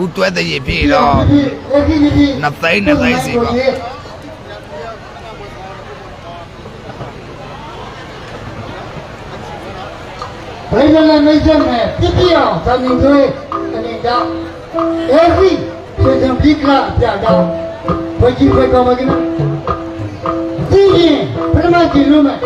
ခုတွဲတဲ့ရပြီတော့နှစ်သိန်းစီပါဘယ်လိုလဲနေစမယ်ပြပြအောင်သာမန်တွေအနေတော့အဲဒီစေတံပိကလာပြတော့ဘယ်ကြီးဘယ်ကောမကိနဒီရင်ပထမကြည့်လို့မယ်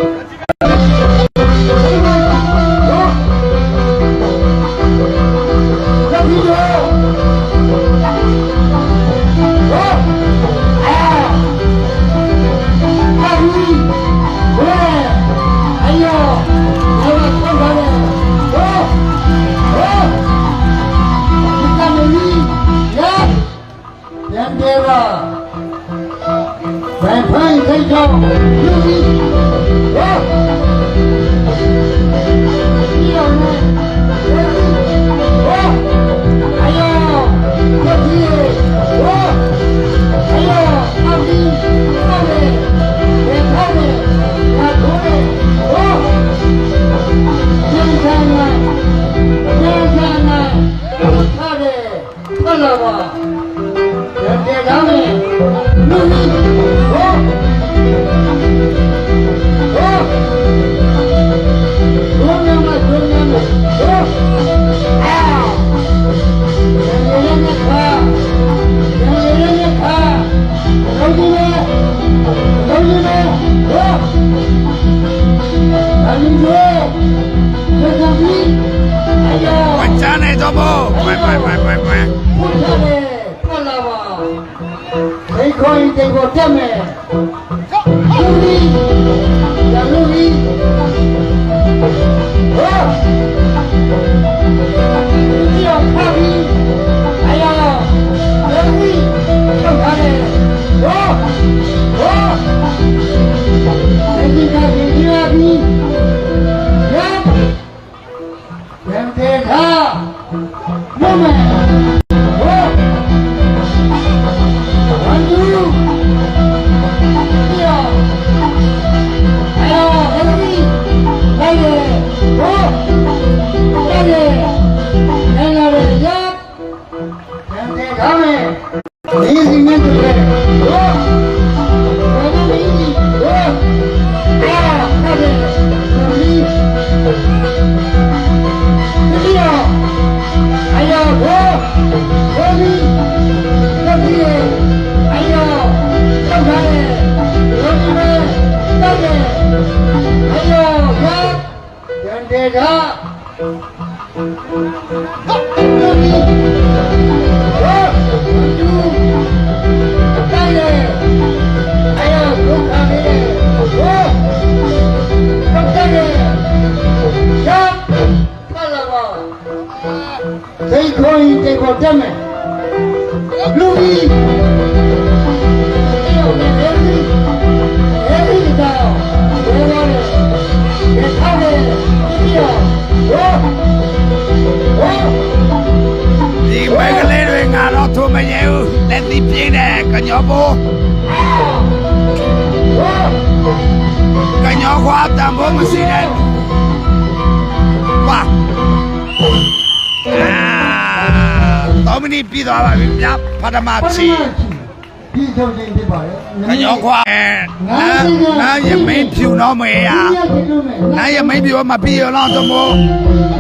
မပြေတော့တော့မို့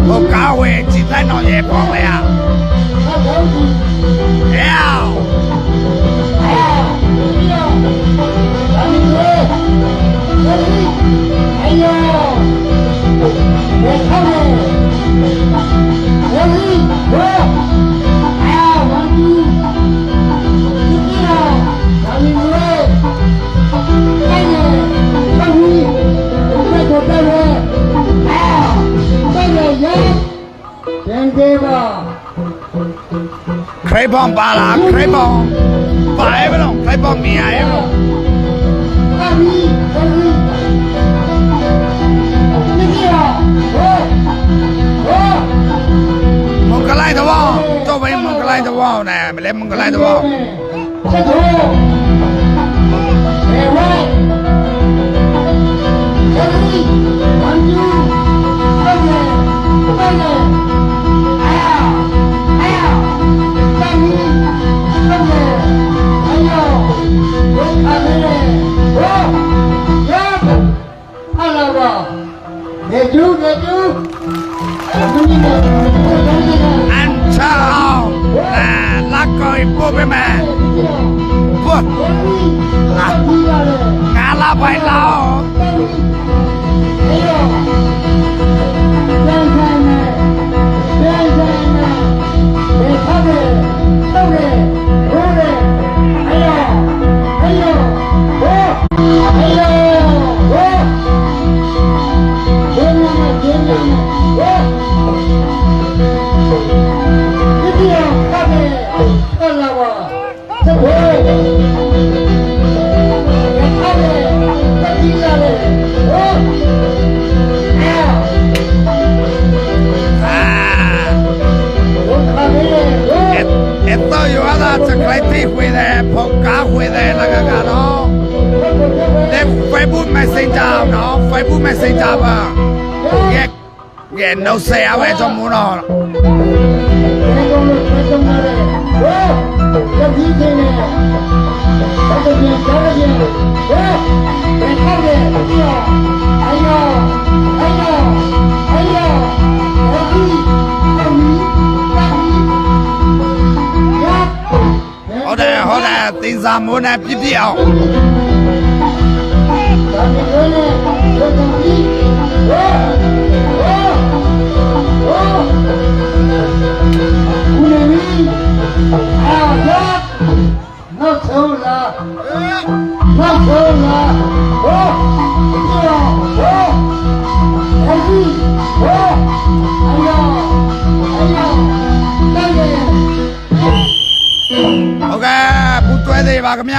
ဟိုကားဝယ်ကြည်တိုင်းတော့ရေပေါ်လေอ่ะใครบ้องปลาล่ะใครบ้องปลาไอ้บ้องใครบ้องเมียไอ้บ้องมึงก็ไล่ตัวเจ้าไปมึงก็ไล่ตัวนะไม่เล่นมึงก็ไล่ตัว ပို့ပေးမယ် ပို့ ငါလာပိုင်လောက် esto yo a dar secreto puede poca puede la cagado de Facebook Messenger no Facebook Messenger ba que no sé a ver cómo noဟုတ်တယ်တင်စာမိုးနဲ့ပြပြအောင်နောက်ဆုံးလားဟောအဲဒီဟောအယောတိုင်းရ ဟုတ်ကဲ့ဘူးတွဲသေးပါခင်ဗျ